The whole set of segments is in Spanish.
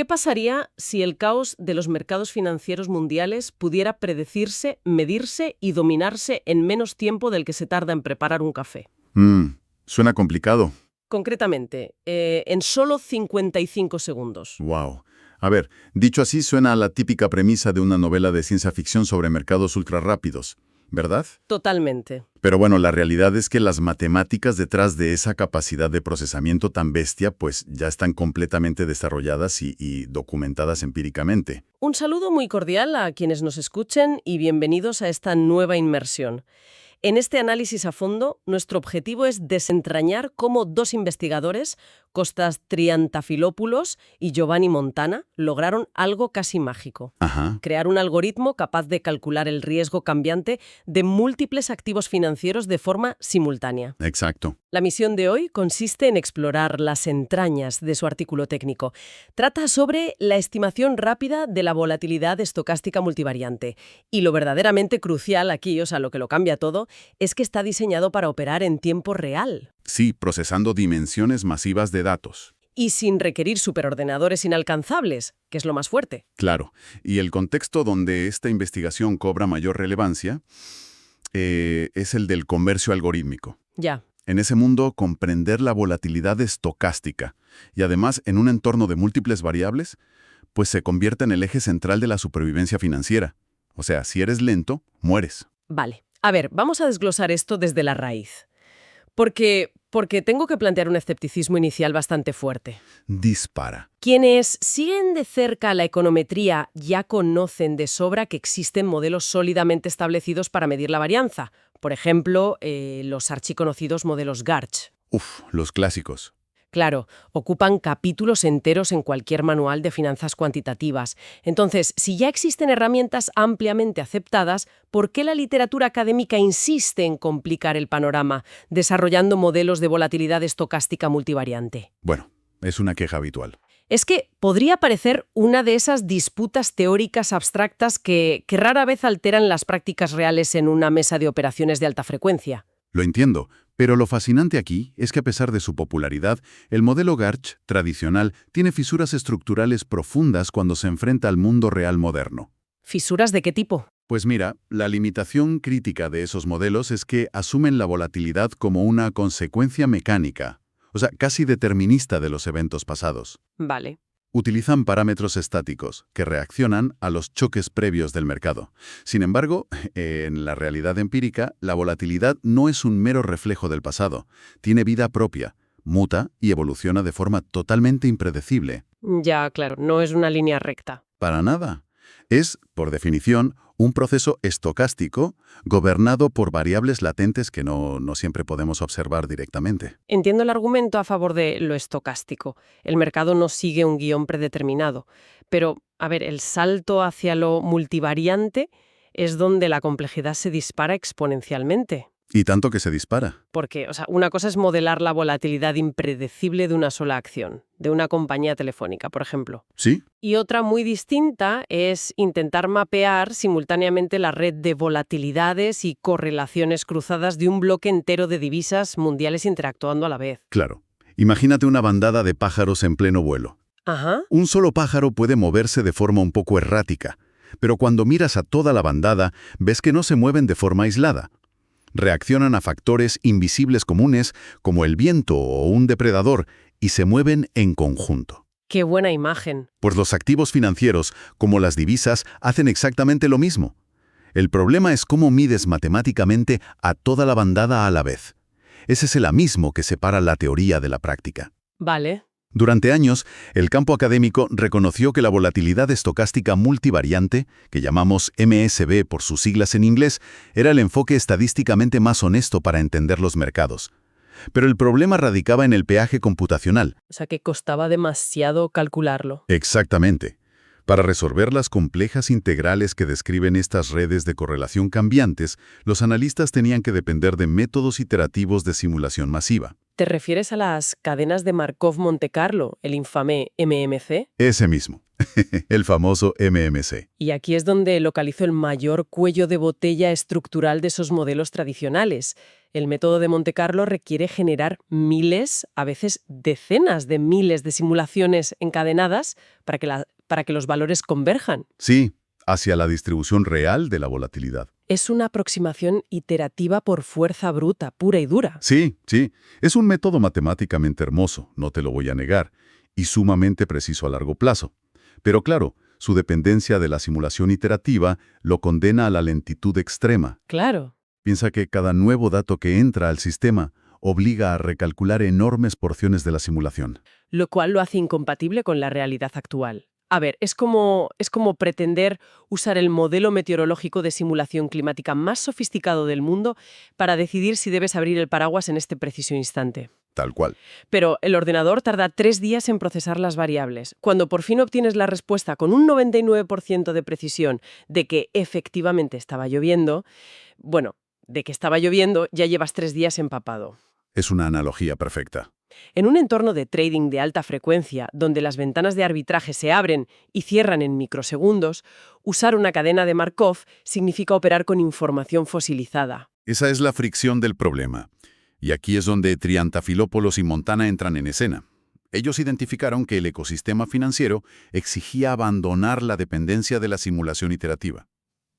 ¿Qué pasaría si el caos de los mercados financieros mundiales pudiera predecirse, medirse y dominarse en menos tiempo del que se tarda en preparar un café? Suena complicado. Concretamente, en solo 55 segundos. Wow. A ver, dicho así, suena a la típica premisa de una novela de ciencia ficción sobre mercados ultrarrápidos, ¿verdad? Totalmente. Pero bueno, la realidad es que las matemáticas detrás de esa capacidad de procesamiento tan bestia, pues ya están completamente desarrolladas y documentadas empíricamente. Un saludo muy cordial a quienes nos escuchen y bienvenidos a esta nueva inmersión. En este análisis a fondo, nuestro objetivo es desentrañar cómo dos investigadores, Costas Triantafilopoulos y Giovanni Montana, lograron algo casi mágico. Ajá. Crear un algoritmo capaz de calcular el riesgo cambiante de múltiples activos financieros de forma simultánea. Exacto. La misión de hoy consiste en explorar las entrañas de su artículo técnico. Trata sobre la estimación rápida de la volatilidad estocástica multivariante. Y lo verdaderamente crucial aquí, o sea, lo que lo cambia todo, es que está diseñado para operar en tiempo real. Sí, procesando dimensiones masivas de datos. Y sin requerir superordenadores inalcanzables, que es lo más fuerte. Claro. Y el contexto donde esta investigación cobra mayor relevancia es el del comercio algorítmico. Ya. En ese mundo, comprender la volatilidad estocástica y además en un entorno de múltiples variables, pues se convierte en el eje central de la supervivencia financiera. O sea, si eres lento, mueres. Vale. A ver, vamos a desglosar esto desde la raíz. Porque tengo que plantear un escepticismo inicial bastante fuerte. Dispara. Quienes siguen de cerca la econometría ya conocen de sobra que existen modelos sólidamente establecidos para medir la varianza. Por ejemplo, los archiconocidos modelos Garch. Los clásicos. Claro, ocupan capítulos enteros en cualquier manual de finanzas cuantitativas. Entonces, si ya existen herramientas ampliamente aceptadas, ¿por qué la literatura académica insiste en complicar el panorama, desarrollando modelos de volatilidad estocástica multivariante? Bueno, es una queja habitual. Es que podría parecer una de esas disputas teóricas abstractas que rara vez alteran las prácticas reales en una mesa de operaciones de alta frecuencia. Lo entiendo, pero lo fascinante aquí es que a pesar de su popularidad, el modelo Garch tradicional tiene fisuras estructurales profundas cuando se enfrenta al mundo real moderno. ¿Fisuras de qué tipo? Pues mira, la limitación crítica de esos modelos es que asumen la volatilidad como una consecuencia mecánica, o sea, casi determinista de los eventos pasados. Vale. Utilizan parámetros estáticos que reaccionan a los choques previos del mercado. Sin embargo, en la realidad empírica, la volatilidad no es un mero reflejo del pasado. Tiene vida propia, muta y evoluciona de forma totalmente impredecible. Ya, claro, no es una línea recta. Para nada. Es, por definición, un proceso estocástico gobernado por variables latentes que no siempre podemos observar directamente. Entiendo el argumento a favor de lo estocástico. El mercado no sigue un guión predeterminado. Pero, a ver, el salto hacia lo multivariante es donde la complejidad se dispara exponencialmente. Y tanto que se dispara. Porque, o sea, una cosa es modelar la volatilidad impredecible de una sola acción, de una compañía telefónica, por ejemplo. ¿Sí? Y otra muy distinta es intentar mapear simultáneamente la red de volatilidades y correlaciones cruzadas de un bloque entero de divisas mundiales interactuando a la vez. Claro. Imagínate una bandada de pájaros en pleno vuelo. Ajá. Un solo pájaro puede moverse de forma un poco errática, pero cuando miras a toda la bandada, ves que no se mueven de forma aislada. Reaccionan a factores invisibles comunes como el viento o un depredador y se mueven en conjunto. ¡Qué buena imagen! Pues los activos financieros, como las divisas, hacen exactamente lo mismo. El problema es cómo mides matemáticamente a toda la bandada a la vez. Ese es el abismo que separa la teoría de la práctica. Vale. Durante años, el campo académico reconoció que la volatilidad estocástica multivariante, que llamamos MSB por sus siglas en inglés, era el enfoque estadísticamente más honesto para entender los mercados. Pero el problema radicaba en el peaje computacional. O sea que costaba demasiado calcularlo. Exactamente. Para resolver las complejas integrales que describen estas redes de correlación cambiantes, los analistas tenían que depender de métodos iterativos de simulación masiva. ¿Te refieres a las cadenas de Markov-Monte Carlo, el infame MMC? Ese mismo, el famoso MMC. Y aquí es donde localizo el mayor cuello de botella estructural de esos modelos tradicionales. El método de Monte Carlo requiere generar miles, a veces decenas de miles de simulaciones encadenadas para que los valores converjan. Sí, hacia la distribución real de la volatilidad. Es una aproximación iterativa por fuerza bruta, pura y dura. Sí, sí. Es un método matemáticamente hermoso, no te lo voy a negar, y sumamente preciso a largo plazo. Pero claro, su dependencia de la simulación iterativa lo condena a la lentitud extrema. Claro. Piensa que cada nuevo dato que entra al sistema obliga a recalcular enormes porciones de la simulación. Lo cual lo hace incompatible con la realidad actual. A ver, es como pretender usar el modelo meteorológico de simulación climática más sofisticado del mundo para decidir si debes abrir el paraguas en este preciso instante. Tal cual. Pero el ordenador tarda 3 días en procesar las variables. Cuando por fin obtienes la respuesta con un 99% de precisión de que efectivamente estaba lloviendo, bueno, de que estaba lloviendo ya llevas 3 días empapado. Es una analogía perfecta. En un entorno de trading de alta frecuencia, donde las ventanas de arbitraje se abren y cierran en microsegundos, usar una cadena de Markov significa operar con información fosilizada. Esa es la fricción del problema. Y aquí es donde Triantafilopoulos y Montana entran en escena. Ellos identificaron que el ecosistema financiero exigía abandonar la dependencia de la simulación iterativa.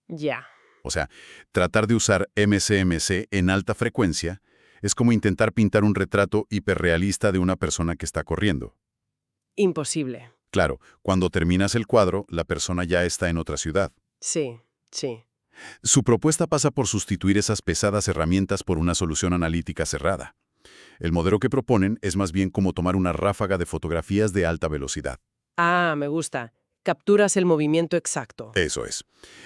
Ya. O sea, tratar de usar MCMC en alta frecuencia es como intentar pintar un retrato hiperrealista de una persona que está corriendo. Imposible. Claro, cuando terminas el cuadro, la persona ya está en otra ciudad. Sí, sí. Su propuesta pasa por sustituir esas pesadas herramientas por una solución analítica cerrada. El modelo que proponen es más bien como tomar una ráfaga de fotografías de alta velocidad. Ah, me gusta. Capturas el movimiento exacto. Eso es.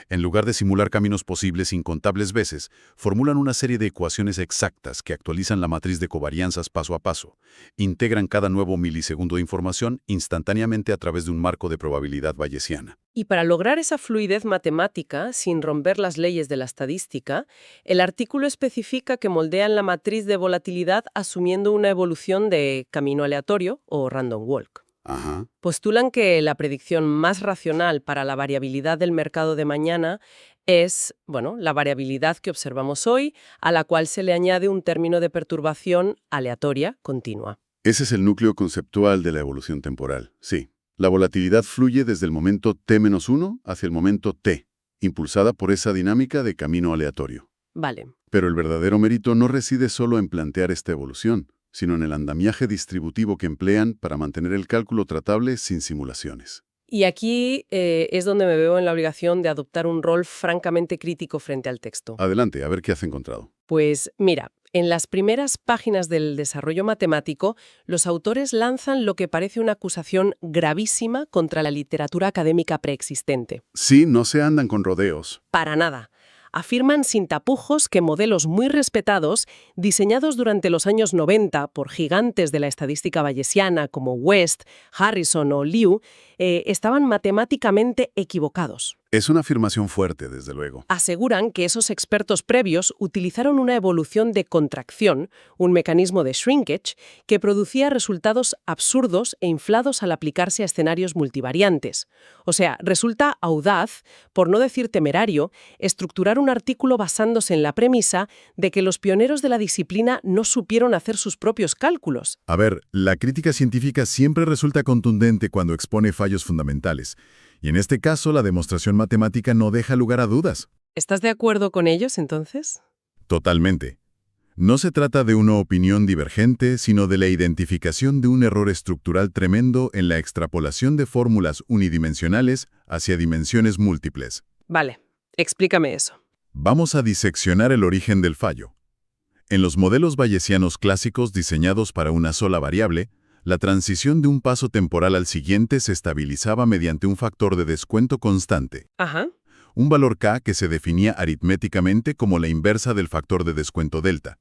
En lugar de simular caminos posibles incontables veces, formulan una serie de ecuaciones exactas que actualizan la matriz de covarianzas paso a paso. Integran cada nuevo milisegundo de información instantáneamente a través de un marco de probabilidad bayesiana. Y para lograr esa fluidez matemática, sin romper las leyes de la estadística, el artículo especifica que moldean la matriz de volatilidad asumiendo una evolución de camino aleatorio o random walk. Ajá. Postulan que la predicción más racional para la variabilidad del mercado de mañana es, bueno, la variabilidad que observamos hoy, a la cual se le añade un término de perturbación aleatoria continua. Ese es el núcleo conceptual de la evolución temporal, sí. La volatilidad fluye desde el momento t-1 hacia el momento t, impulsada por esa dinámica de camino aleatorio. Vale. Pero el verdadero mérito no reside solo en plantear esta evolución, sino en el andamiaje distributivo que emplean para mantener el cálculo tratable sin simulaciones. Y aquí es donde me veo en la obligación de adoptar un rol francamente crítico frente al texto. Adelante, a ver qué has encontrado. Pues mira, en las primeras páginas del desarrollo matemático, los autores lanzan lo que parece una acusación gravísima contra la literatura académica preexistente. Sí, no se andan con rodeos. Para nada. Afirman sin tapujos que modelos muy respetados, diseñados durante los años 90 por gigantes de la estadística bayesiana como West, Harrison o Liu, estaban matemáticamente equivocados. Es una afirmación fuerte, desde luego. Aseguran que esos expertos previos utilizaron una evolución de contracción, un mecanismo de shrinkage, que producía resultados absurdos e inflados al aplicarse a escenarios multivariantes. O sea, resulta audaz, por no decir temerario, estructurar un artículo basándose en la premisa de que los pioneros de la disciplina no supieron hacer sus propios cálculos. A ver, la crítica científica siempre resulta contundente cuando expone fallos fundamentales. Y en este caso, la demostración matemática no deja lugar a dudas. ¿Estás de acuerdo con ellos, entonces? Totalmente. No se trata de una opinión divergente, sino de la identificación de un error estructural tremendo en la extrapolación de fórmulas unidimensionales hacia dimensiones múltiples. Vale, explícame eso. Vamos a diseccionar el origen del fallo. En los modelos bayesianos clásicos diseñados para una sola variable, la transición de un paso temporal al siguiente se estabilizaba mediante un factor de descuento constante. Ajá. Un valor k que se definía aritméticamente como la inversa del factor de descuento delta.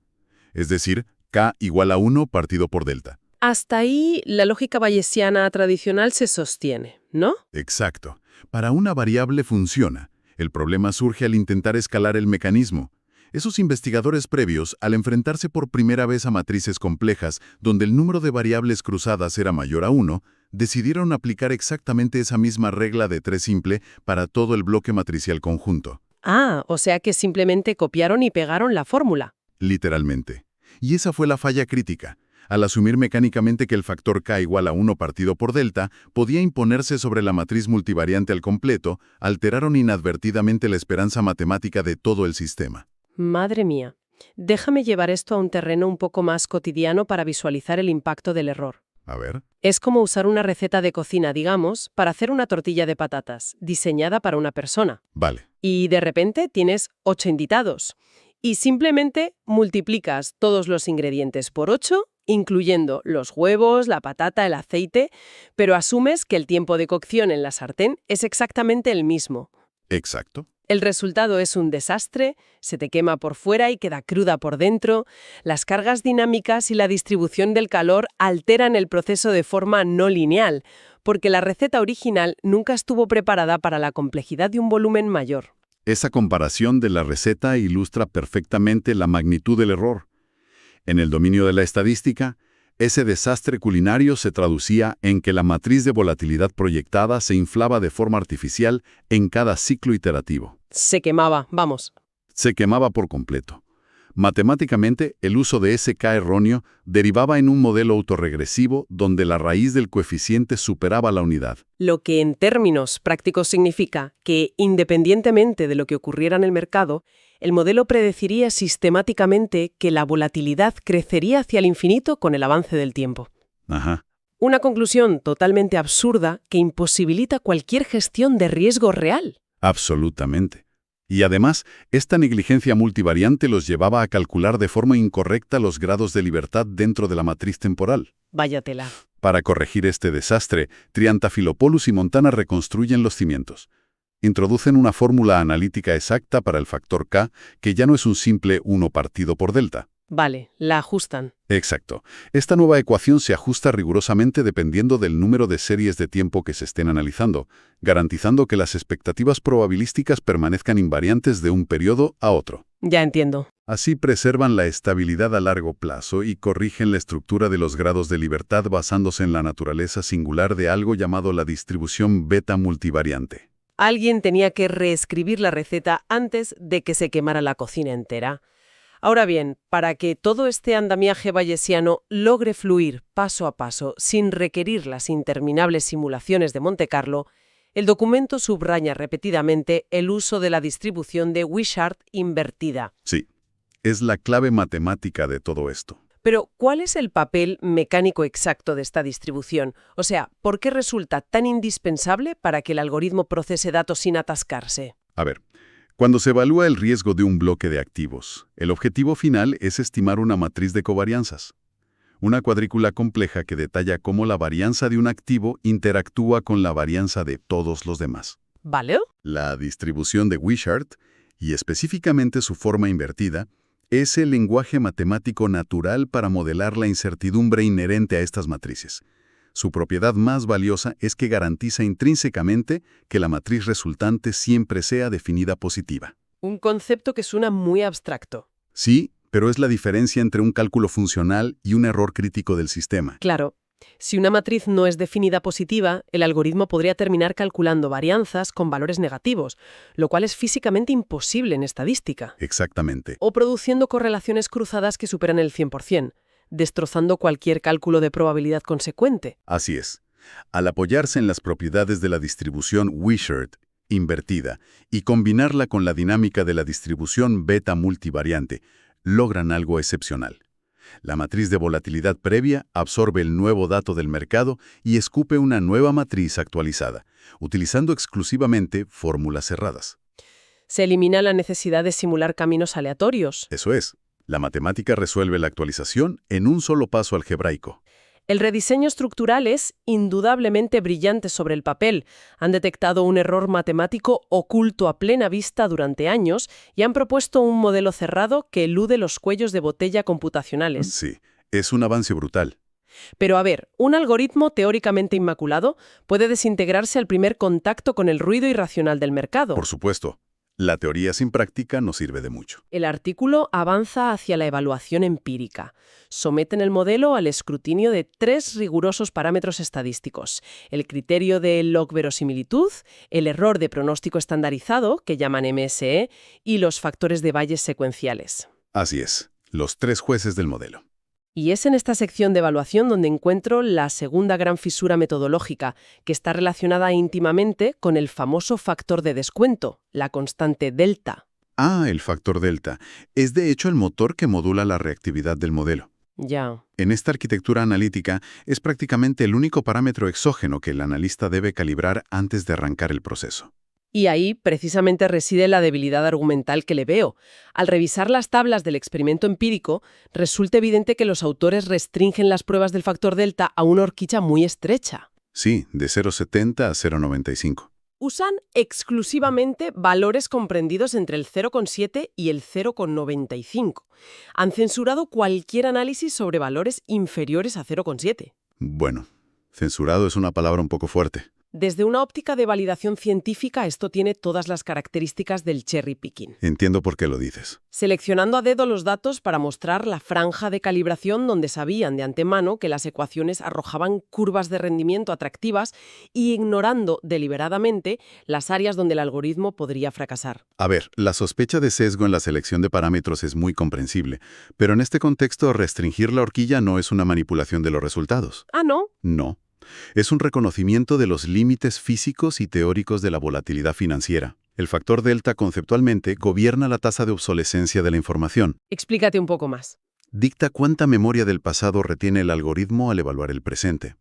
Es decir, k igual a 1 partido por delta. Hasta ahí la lógica bayesiana tradicional se sostiene, ¿no? Exacto. Para una variable funciona. El problema surge al intentar escalar el mecanismo. Esos investigadores previos, al enfrentarse por primera vez a matrices complejas donde el número de variables cruzadas era mayor a 1, decidieron aplicar exactamente esa misma regla de 3 simple para todo el bloque matricial conjunto. Ah, o sea que simplemente copiaron y pegaron la fórmula. literalmente. Y esa fue la falla crítica. Al asumir mecánicamente que el factor K igual a 1 partido por delta podía imponerse sobre la matriz multivariante al completo, alteraron inadvertidamente la esperanza matemática de todo el sistema. Madre mía. Déjame llevar esto a un terreno un poco más cotidiano para visualizar el impacto del error. A ver. Es como usar una receta de cocina, digamos, para hacer una tortilla de patatas, diseñada para una persona. Vale. Y de repente tienes 8 invitados. Y simplemente multiplicas todos los ingredientes por 8, incluyendo los huevos, la patata, el aceite, pero asumes que el tiempo de cocción en la sartén es exactamente el mismo. Exacto. El resultado es un desastre, se te quema por fuera y queda cruda por dentro. Las cargas dinámicas y la distribución del calor alteran el proceso de forma no lineal, porque la receta original nunca estuvo preparada para la complejidad de un volumen mayor. Esa comparación de la receta ilustra perfectamente la magnitud del error. En el dominio de la estadística, ese desastre culinario se traducía en que la matriz de volatilidad proyectada se inflaba de forma artificial en cada ciclo iterativo. Se quemaba, vamos. Se quemaba por completo. Matemáticamente, el uso de ese K erróneo derivaba en un modelo autorregresivo donde la raíz del coeficiente superaba la unidad. Lo que en términos prácticos significa que, independientemente de lo que ocurriera en el mercado, el modelo predeciría sistemáticamente que la volatilidad crecería hacia el infinito con el avance del tiempo. Ajá. Una conclusión totalmente absurda que imposibilita cualquier gestión de riesgo real. Absolutamente. Y además, esta negligencia multivariante los llevaba a calcular de forma incorrecta los grados de libertad dentro de la matriz temporal. Vaya tela. Para corregir este desastre, Triantafylopoulos y Montana reconstruyen los cimientos. Introducen una fórmula analítica exacta para el factor K, que ya no es un simple 1 partido por delta. Vale, la ajustan. Exacto. Esta nueva ecuación se ajusta rigurosamente dependiendo del número de series de tiempo que se estén analizando, garantizando que las expectativas probabilísticas permanezcan invariantes de un periodo a otro. Ya entiendo. Así preservan la estabilidad a largo plazo y corrigen la estructura de los grados de libertad basándose en la naturaleza singular de algo llamado la distribución beta multivariante. Alguien tenía que reescribir la receta antes de que se quemara la cocina entera. Ahora bien, para que todo este andamiaje bayesiano logre fluir paso a paso sin requerir las interminables simulaciones de Montecarlo, el documento subraya repetidamente el uso de la distribución de Wishart invertida. Sí, es la clave matemática de todo esto. Pero, ¿cuál es el papel mecánico exacto de esta distribución? O sea, ¿por qué resulta tan indispensable para que el algoritmo procese datos sin atascarse? A ver, cuando se evalúa el riesgo de un bloque de activos, el objetivo final es estimar una matriz de covarianzas. Una cuadrícula compleja que detalla cómo la varianza de un activo interactúa con la varianza de todos los demás. ¿Vale? La distribución de Wishart, y específicamente su forma invertida, es el lenguaje matemático natural para modelar la incertidumbre inherente a estas matrices. Su propiedad más valiosa es que garantiza intrínsecamente que la matriz resultante siempre sea definida positiva. Un concepto que suena muy abstracto. Sí, pero es la diferencia entre un cálculo funcional y un error crítico del sistema. Claro, si una matriz no es definida positiva, el algoritmo podría terminar calculando varianzas con valores negativos, lo cual es físicamente imposible en estadística. Exactamente. O produciendo correlaciones cruzadas que superan el 100%, destrozando cualquier cálculo de probabilidad consecuente. Así es. Al apoyarse en las propiedades de la distribución Wishart invertida y combinarla con la dinámica de la distribución beta multivariante, logran algo excepcional. La matriz de volatilidad previa absorbe el nuevo dato del mercado y escupe una nueva matriz actualizada, utilizando exclusivamente fórmulas cerradas. Se elimina la necesidad de simular caminos aleatorios. Eso es. La matemática resuelve la actualización en un solo paso algebraico. El rediseño estructural es indudablemente brillante sobre el papel. Han detectado un error matemático oculto a plena vista durante años y han propuesto un modelo cerrado que elude los cuellos de botella computacionales. Sí, es un avance brutal. Pero a ver, un algoritmo teóricamente inmaculado puede desintegrarse al primer contacto con el ruido irracional del mercado. Por supuesto. La teoría sin práctica no sirve de mucho. El artículo avanza hacia la evaluación empírica. Someten el modelo al escrutinio de 3 rigurosos parámetros estadísticos: el criterio de log-verosimilitud, el error de pronóstico estandarizado, que llaman MSE, y los factores de Bayes secuenciales. Así es. los 3 jueces del modelo. Y es en esta sección de evaluación donde encuentro la segunda gran fisura metodológica, que está relacionada íntimamente con el famoso factor de descuento, la constante delta. Ah, el factor delta. Es de hecho el motor que modula la reactividad del modelo. Ya. En esta arquitectura analítica es prácticamente el único parámetro exógeno que el analista debe calibrar antes de arrancar el proceso. Y ahí precisamente reside la debilidad argumental que le veo. Al revisar las tablas del experimento empírico, resulta evidente que los autores restringen las pruebas del factor delta a una horquilla muy estrecha. Sí, de 0,70 a 0,95. Usan exclusivamente valores comprendidos entre el 0,7 y el 0,95. Han censurado cualquier análisis sobre valores inferiores a 0,7. Bueno, censurado es una palabra un poco fuerte. Desde una óptica de validación científica, esto tiene todas las características del cherry picking. Entiendo por qué lo dices. Seleccionando a dedo los datos para mostrar la franja de calibración donde sabían de antemano que las ecuaciones arrojaban curvas de rendimiento atractivas y ignorando deliberadamente las áreas donde el algoritmo podría fracasar. A ver, la sospecha de sesgo en la selección de parámetros es muy comprensible, pero en este contexto restringir la horquilla no es una manipulación de los resultados. Ah, ¿no? No. Es un reconocimiento de los límites físicos y teóricos de la volatilidad financiera. El factor delta conceptualmente gobierna la tasa de obsolescencia de la información. Explícate un poco más. Dicta cuánta memoria del pasado retiene el algoritmo al evaluar el presente.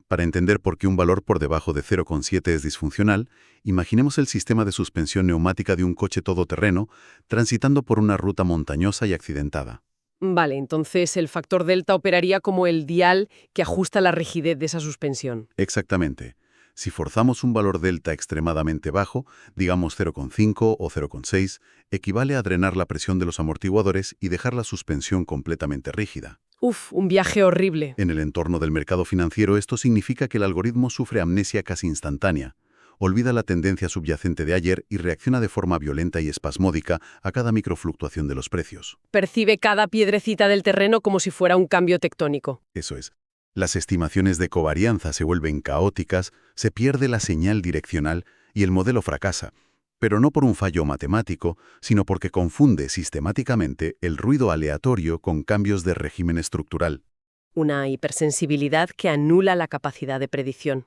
Para entender por qué un valor por debajo de 0,7 es disfuncional, imaginemos el sistema de suspensión neumática de un coche todoterreno transitando por una ruta montañosa y accidentada. Vale, entonces el factor delta operaría como el dial que ajusta la rigidez de esa suspensión. Exactamente. Si forzamos un valor delta extremadamente bajo, digamos 0,5 o 0,6, equivale a drenar la presión de los amortiguadores y dejar la suspensión completamente rígida. Uf, un viaje horrible. En el entorno del mercado financiero, esto significa que el algoritmo sufre amnesia casi instantánea. Olvida la tendencia subyacente de ayer y reacciona de forma violenta y espasmódica a cada microfluctuación de los precios. Percibe cada piedrecita del terreno como si fuera un cambio tectónico. Eso es. Las estimaciones de covarianza se vuelven caóticas, se pierde la señal direccional y el modelo fracasa, pero no por un fallo matemático, sino porque confunde sistemáticamente el ruido aleatorio con cambios de régimen estructural. Una hipersensibilidad que anula la capacidad de predicción.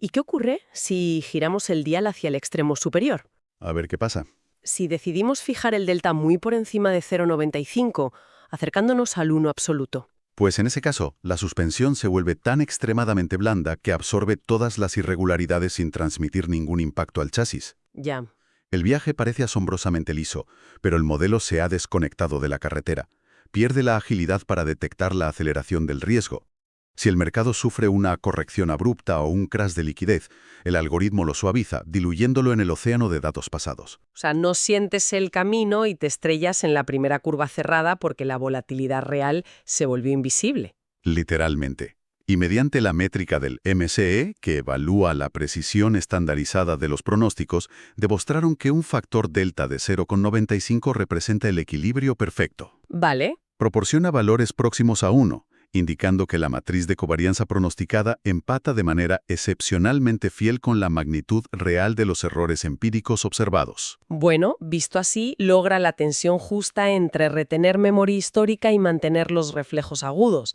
¿Y qué ocurre si giramos el dial hacia el extremo superior? A ver qué pasa. Si decidimos fijar el delta muy por encima de 0,95, acercándonos al 1 absoluto. Pues en ese caso, la suspensión se vuelve tan extremadamente blanda que absorbe todas las irregularidades sin transmitir ningún impacto al chasis. Ya. El viaje parece asombrosamente liso, pero el modelo se ha desconectado de la carretera. Pierde la agilidad para detectar la aceleración del riesgo. Si el mercado sufre una corrección abrupta o un crash de liquidez, el algoritmo lo suaviza, diluyéndolo en el océano de datos pasados. O sea, no sientes el camino y te estrellas en la primera curva cerrada porque la volatilidad real se volvió invisible. Literalmente. Y mediante la métrica del MSE, que evalúa la precisión estandarizada de los pronósticos, demostraron que un factor delta de 0,95 representa el equilibrio perfecto. Vale. Proporciona valores próximos a 1, indicando que la matriz de covarianza pronosticada empata de manera excepcionalmente fiel con la magnitud real de los errores empíricos observados. Bueno, visto así, logra la tensión justa entre retener memoria histórica y mantener los reflejos agudos.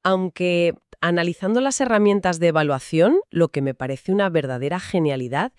Aunque, analizando las herramientas de evaluación, lo que me parece una verdadera genialidad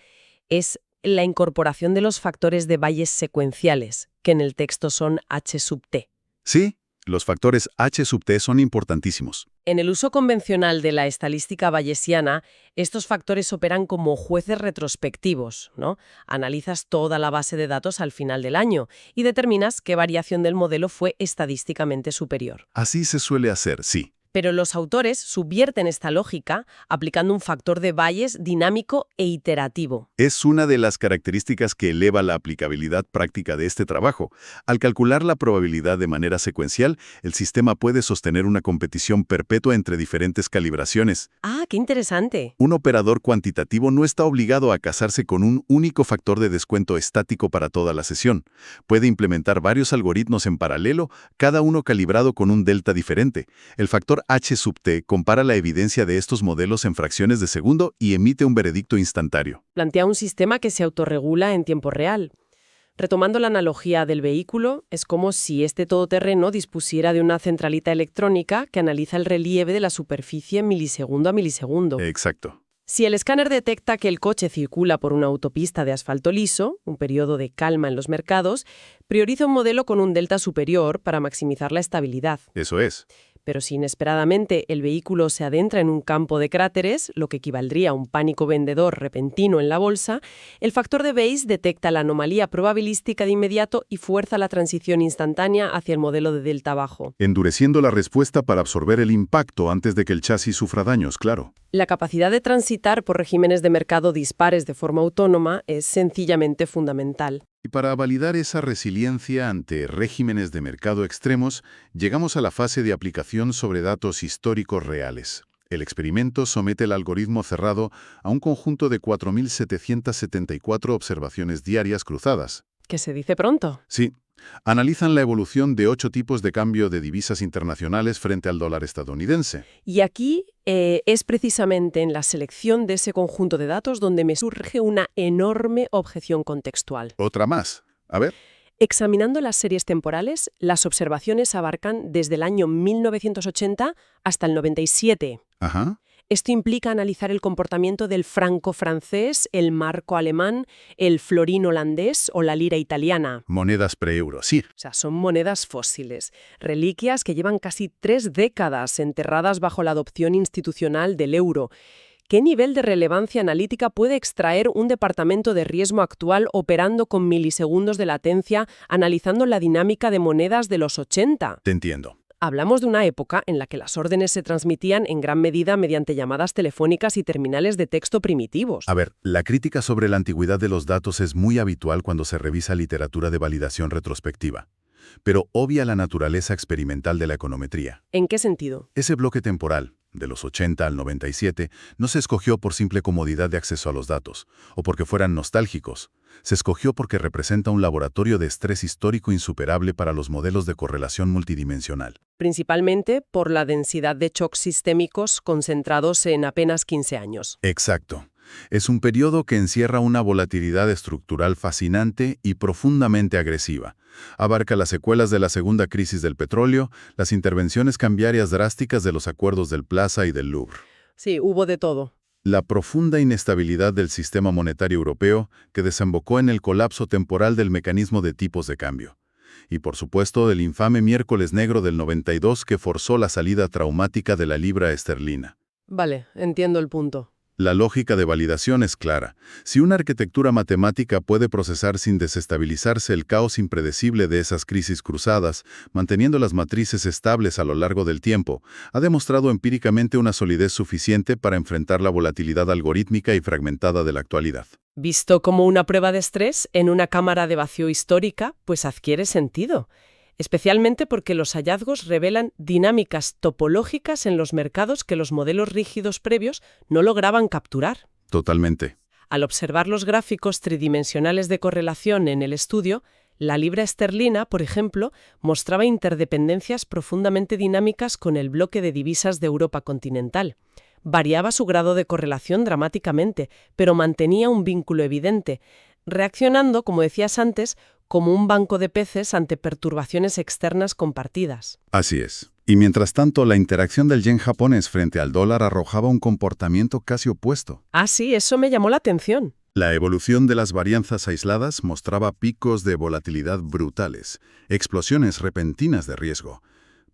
es la incorporación de los factores de Bayes secuenciales, que en el texto son H sub t. Sí, los factores H sub t son importantísimos. En el uso convencional de la estadística bayesiana, estos factores operan como jueces retrospectivos, ¿no? Analizas toda la base de datos al final del año y determinas qué variación del modelo fue estadísticamente superior. Así se suele hacer, sí. Pero los autores subvierten esta lógica aplicando un factor de Bayes dinámico e iterativo. Es una de las características que eleva la aplicabilidad práctica de este trabajo. Al calcular la probabilidad de manera secuencial, el sistema puede sostener una competición perpetua entre diferentes calibraciones. ¡Ah, qué interesante! Un operador cuantitativo no está obligado a casarse con un único factor de descuento estático para toda la sesión. Puede implementar varios algoritmos en paralelo, cada uno calibrado con un delta diferente. El factor H sub t compara la evidencia de estos modelos en fracciones de segundo y emite un veredicto instantáneo. Plantea un sistema que se autorregula en tiempo real. Retomando la analogía del vehículo, es como si este todoterreno dispusiera de una centralita electrónica que analiza el relieve de la superficie milisegundo a milisegundo. Exacto. Si el escáner detecta que el coche circula por una autopista de asfalto liso, un periodo de calma en los mercados, prioriza un modelo con un delta superior para maximizar la estabilidad. Eso es. Pero si inesperadamente el vehículo se adentra en un campo de cráteres, lo que equivaldría a un pánico vendedor repentino en la bolsa, el factor de Bayes detecta la anomalía probabilística de inmediato y fuerza la transición instantánea hacia el modelo de delta bajo. Endureciendo la respuesta para absorber el impacto antes de que el chasis sufra daños, claro. La capacidad de transitar por regímenes de mercado dispares de forma autónoma es sencillamente fundamental. Y para validar esa resiliencia ante regímenes de mercado extremos, llegamos a la fase de aplicación sobre datos históricos reales. El experimento somete el algoritmo cerrado a un conjunto de 4.774 observaciones diarias cruzadas. ¿Qué se dice pronto? Sí, analizan la evolución de 8 tipos de cambio de divisas internacionales frente al dólar estadounidense. Y aquí es precisamente en la selección de ese conjunto de datos donde me surge una enorme objeción contextual. Otra más. A ver. Examinando las series temporales, las observaciones abarcan desde el año 1980 hasta el 97. Ajá. Esto implica analizar el comportamiento del franco francés, el marco alemán, el florín holandés o la lira italiana. Monedas pre-euro, sí. O sea, son monedas fósiles, reliquias que llevan casi 3 décadas enterradas bajo la adopción institucional del euro. ¿Qué nivel de relevancia analítica puede extraer un departamento de riesgo actual operando con milisegundos de latencia, analizando la dinámica de monedas de los 80? Te entiendo. Hablamos de una época en la que las órdenes se transmitían en gran medida mediante llamadas telefónicas y terminales de texto primitivos. A ver, la crítica sobre la antigüedad de los datos es muy habitual cuando se revisa literatura de validación retrospectiva, pero obvia la naturaleza experimental de la econometría. ¿En qué sentido? Ese bloque temporal, de los 80 al 97, no se escogió por simple comodidad de acceso a los datos, o porque fueran nostálgicos. Se escogió porque representa un laboratorio de estrés histórico insuperable para los modelos de correlación multidimensional. Principalmente por la densidad de shocks sistémicos concentrados en apenas 15 años. Exacto. Es un periodo que encierra una volatilidad estructural fascinante y profundamente agresiva. Abarca las secuelas de la segunda crisis del petróleo, las intervenciones cambiarias drásticas de los acuerdos del Plaza y del Louvre. Sí, hubo de todo. La profunda inestabilidad del sistema monetario europeo que desembocó en el colapso temporal del mecanismo de tipos de cambio. Y por supuesto el infame miércoles negro del 92 que forzó la salida traumática de la libra esterlina. Vale, entiendo el punto. La lógica de validación es clara. Si una arquitectura matemática puede procesar sin desestabilizarse el caos impredecible de esas crisis cruzadas, manteniendo las matrices estables a lo largo del tiempo, ha demostrado empíricamente una solidez suficiente para enfrentar la volatilidad algorítmica y fragmentada de la actualidad. Visto como una prueba de estrés en una cámara de vacío histórica, pues adquiere sentido. Especialmente porque los hallazgos revelan dinámicas topológicas en los mercados que los modelos rígidos previos no lograban capturar. Totalmente. Al observar los gráficos tridimensionales de correlación en el estudio, la libra esterlina, por ejemplo, mostraba interdependencias profundamente dinámicas con el bloque de divisas de Europa continental. Variaba su grado de correlación dramáticamente, pero mantenía un vínculo evidente, reaccionando, como decías antes, como un banco de peces ante perturbaciones externas compartidas. Así es. Y mientras tanto, la interacción del yen japonés frente al dólar arrojaba un comportamiento casi opuesto. Ah, sí, eso me llamó la atención. La evolución de las varianzas aisladas mostraba picos de volatilidad brutales, explosiones repentinas de riesgo.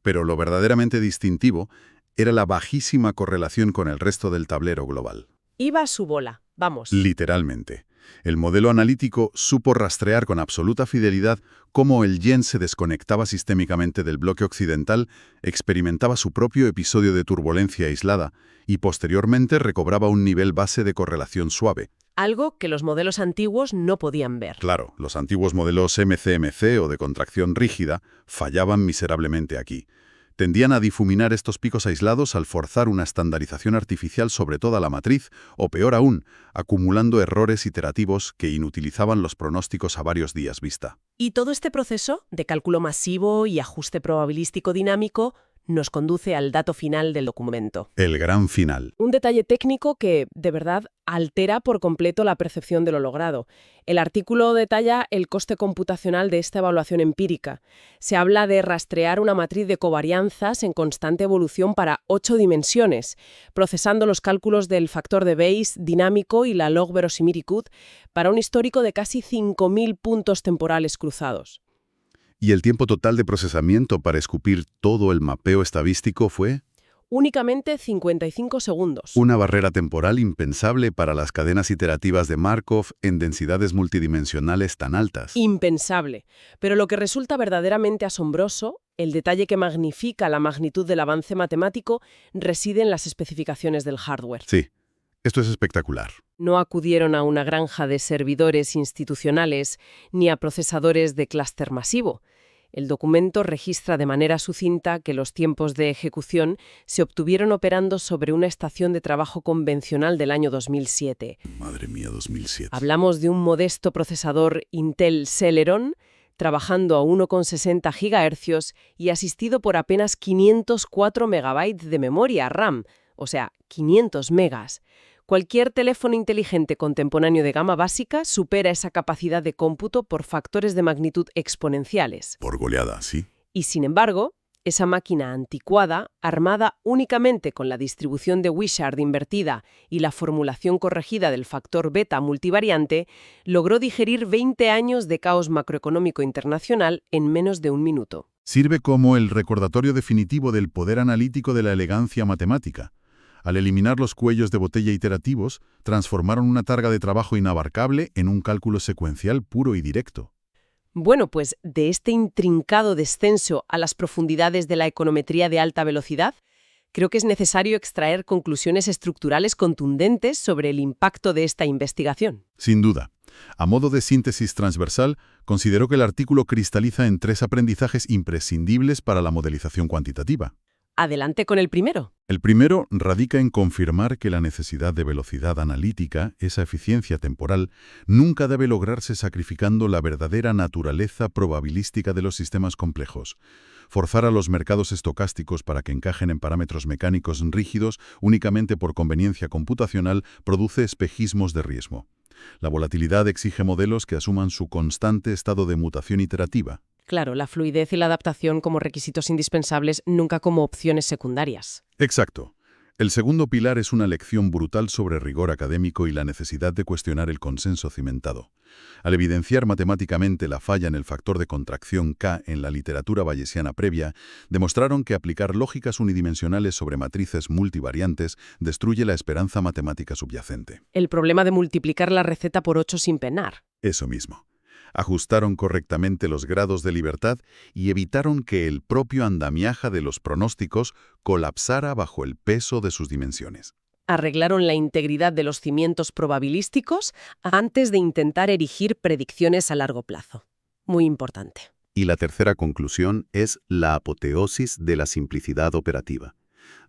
Pero lo verdaderamente distintivo era la bajísima correlación con el resto del tablero global. Iba a su bola, vamos. Literalmente. El modelo analítico supo rastrear con absoluta fidelidad cómo el yen se desconectaba sistémicamente del bloque occidental, experimentaba su propio episodio de turbulencia aislada y posteriormente recobraba un nivel base de correlación suave. Algo que los modelos antiguos no podían ver. Claro, los antiguos modelos MCMC o de contracción rígida fallaban miserablemente aquí. Tendían a difuminar estos picos aislados al forzar una estandarización artificial sobre toda la matriz, o peor aún, acumulando errores iterativos que inutilizaban los pronósticos a varios días vista. Y todo este proceso de cálculo masivo y ajuste probabilístico dinámico nos conduce al dato final del documento. El gran final. Un detalle técnico que, de verdad, altera por completo la percepción de lo logrado. El artículo detalla el coste computacional de esta evaluación empírica. Se habla de rastrear una matriz de covarianzas en constante evolución para 8 dimensiones, procesando los cálculos del factor de Bayes dinámico y la log verosimilitud para un histórico de casi 5.000 puntos temporales cruzados. ¿Y el tiempo total de procesamiento para escupir todo el mapeo estadístico fue? Únicamente 55 segundos. Una barrera temporal impensable para las cadenas iterativas de Markov en densidades multidimensionales tan altas. Impensable. Pero lo que resulta verdaderamente asombroso, el detalle que magnifica la magnitud del avance matemático, reside en las especificaciones del hardware. Sí, esto es espectacular. No acudieron a una granja de servidores institucionales ni a procesadores de clúster masivo. El documento registra de manera sucinta que los tiempos de ejecución se obtuvieron operando sobre una estación de trabajo convencional del año 2007. Madre mía, 2007. Hablamos de un modesto procesador Intel Celeron, trabajando a 1,60 GHz y asistido por apenas 504 MB de memoria RAM, o sea, 500 megas. Cualquier teléfono inteligente contemporáneo de gama básica supera esa capacidad de cómputo por factores de magnitud exponenciales. Por goleada, sí. Y sin embargo, esa máquina anticuada, armada únicamente con la distribución de Wishart invertida y la formulación corregida del factor beta multivariante, logró digerir 20 años de caos macroeconómico internacional en menos de un minuto. Sirve como el recordatorio definitivo del poder analítico de la elegancia matemática. Al eliminar los cuellos de botella iterativos, transformaron una carga de trabajo inabarcable en un cálculo secuencial puro y directo. Bueno, pues de este intrincado descenso a las profundidades de la econometría de alta velocidad, creo que es necesario extraer conclusiones estructurales contundentes sobre el impacto de esta investigación. Sin duda. A modo de síntesis transversal, considero que el artículo cristaliza en 3 aprendizajes imprescindibles para la modelización cuantitativa. Adelante con el primero. El primero radica en confirmar que la necesidad de velocidad analítica, esa eficiencia temporal, nunca debe lograrse sacrificando la verdadera naturaleza probabilística de los sistemas complejos. Forzar a los mercados estocásticos para que encajen en parámetros mecánicos rígidos únicamente por conveniencia computacional produce espejismos de riesgo. La volatilidad exige modelos que asuman su constante estado de mutación iterativa. Claro, la fluidez y la adaptación como requisitos indispensables, nunca como opciones secundarias. Exacto. El segundo pilar es una lección brutal sobre rigor académico y la necesidad de cuestionar el consenso cimentado. Al evidenciar matemáticamente la falla en el factor de contracción K en la literatura bayesiana previa, demostraron que aplicar lógicas unidimensionales sobre matrices multivariantes destruye la esperanza matemática subyacente. El problema de multiplicar la receta por 8 sin penar. Eso mismo. Ajustaron correctamente los grados de libertad y evitaron que el propio andamiaje de los pronósticos colapsara bajo el peso de sus dimensiones. Arreglaron la integridad de los cimientos probabilísticos antes de intentar erigir predicciones a largo plazo. Muy importante. Y la tercera conclusión es la apoteosis de la simplicidad operativa.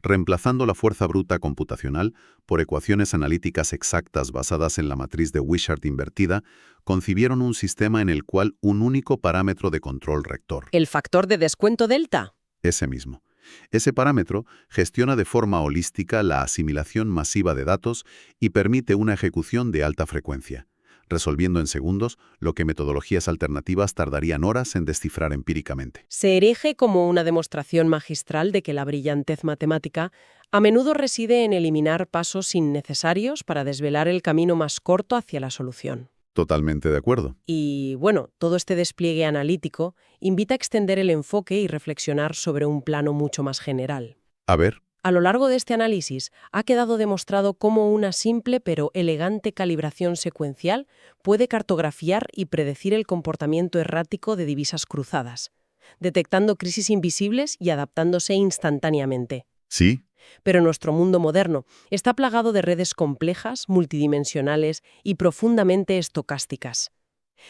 Reemplazando la fuerza bruta computacional por ecuaciones analíticas exactas basadas en la matriz de Wishart invertida, concibieron un sistema en el cual un único parámetro de control rector. ¿El factor de descuento delta? Ese mismo. Ese parámetro gestiona de forma holística la asimilación masiva de datos y permite una ejecución de alta frecuencia, resolviendo en segundos lo que metodologías alternativas tardarían horas en descifrar empíricamente. Se erige como una demostración magistral de que la brillantez matemática a menudo reside en eliminar pasos innecesarios para desvelar el camino más corto hacia la solución. Totalmente de acuerdo. Y, bueno, todo este despliegue analítico invita a extender el enfoque y reflexionar sobre un plano mucho más general. A ver. A lo largo de este análisis ha quedado demostrado cómo una simple pero elegante calibración secuencial puede cartografiar y predecir el comportamiento errático de divisas cruzadas, detectando crisis invisibles y adaptándose instantáneamente. Sí. Pero nuestro mundo moderno está plagado de redes complejas, multidimensionales y profundamente estocásticas.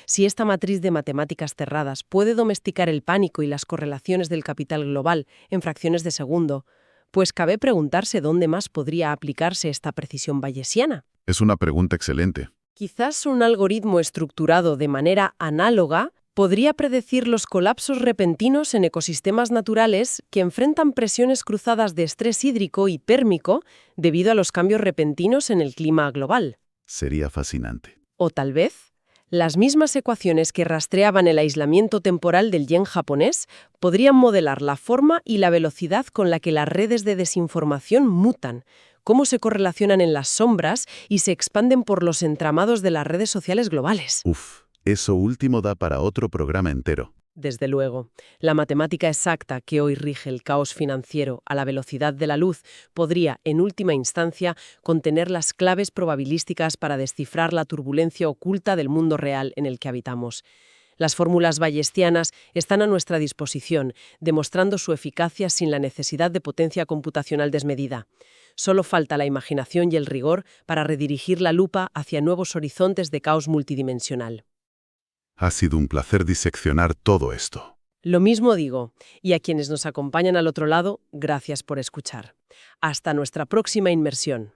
Si esta matriz de matemáticas cerradas puede domesticar el pánico y las correlaciones del capital global en fracciones de segundo, pues cabe preguntarse dónde más podría aplicarse esta precisión bayesiana. Es una pregunta excelente. Quizás un algoritmo estructurado de manera análoga Podría predecir los colapsos repentinos en ecosistemas naturales que enfrentan presiones cruzadas de estrés hídrico y térmico debido a los cambios repentinos en el clima global. Sería fascinante. O tal vez, las mismas ecuaciones que rastreaban el aislamiento temporal del yen japonés podrían modelar la forma y la velocidad con la que las redes de desinformación mutan, cómo se correlacionan en las sombras y se expanden por los entramados de las redes sociales globales. Uf, eso último da para otro programa entero. Desde luego, la matemática exacta que hoy rige el caos financiero a la velocidad de la luz podría, en última instancia, contener las claves probabilísticas para descifrar la turbulencia oculta del mundo real en el que habitamos. Las fórmulas bayesianas están a nuestra disposición, demostrando su eficacia sin la necesidad de potencia computacional desmedida. Solo falta la imaginación y el rigor para redirigir la lupa hacia nuevos horizontes de caos multidimensional. Ha sido un placer diseccionar todo esto. Lo mismo digo, y a quienes nos acompañan al otro lado, gracias por escuchar. Hasta nuestra próxima inmersión.